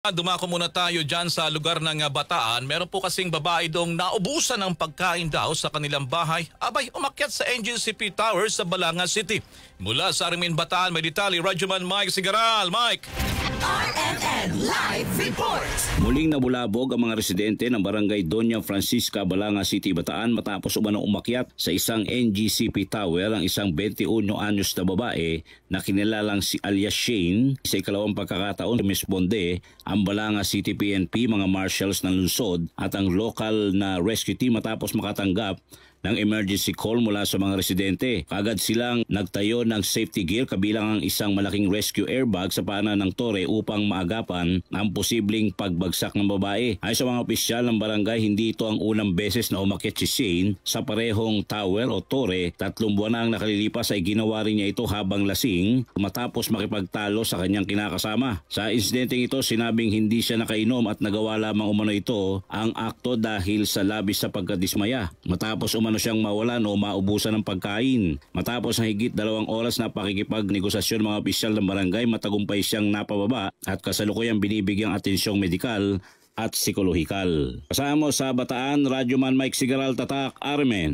Dumako muna tayo dyan sa lugar ng Bataan. Meron po kasing babae dong naubusan ng pagkain daw sa kanilang bahay. Abay, umakyat sa NGCP Tower sa Balanga City. Mula sa Arimin, Bataan, may detalye Radyoman Mike Sigaral. Mike! RNN Live Report! Muling nabulabog ang mga residente ng barangay Doña Francisca, Balanga City, Bataan matapos umanong umakyat sa isang NGCP Tower ang isang 21 anyos na babae na kinilalang si alias Shane. Sa ikalawang pagkakataon, misbonde ang Balanga City PNP, mga marshals ng lungsod at ang local na rescue team matapos makatanggap ng emergency call mula sa mga residente. Kagad silang nagtayo ng safety gear kabilang ang isang malaking rescue airbag sa paanan ng tore upang maagapan ang posibleng pagbagsak ng babae. Ayon sa mga opisyal ng barangay, hindi ito ang unang beses na umakyat si Shane sa parehong tower o tore. 3 buwan na ang nakalilipas ay ginawa rin niya ito habang lasing matapos makipagtalo sa kanyang kinakasama. Sa insidenteng ito, sinabing hindi siya nakainom at nagawa lamang umano ito ang akto dahil sa labis sa pagkadismaya. Matapos umano siyang mawalan o maubusan ng pagkain. Matapos ng higit 2 oras na pakikipagnegosasyon mga opisyal ng barangay, matagumpay siyang napababa at kasalukuyang binibigyang atensyong medikal at psikolohikal. Kasama sa Bataan, Radyoman Mike Sigaral, Tatak, Armen.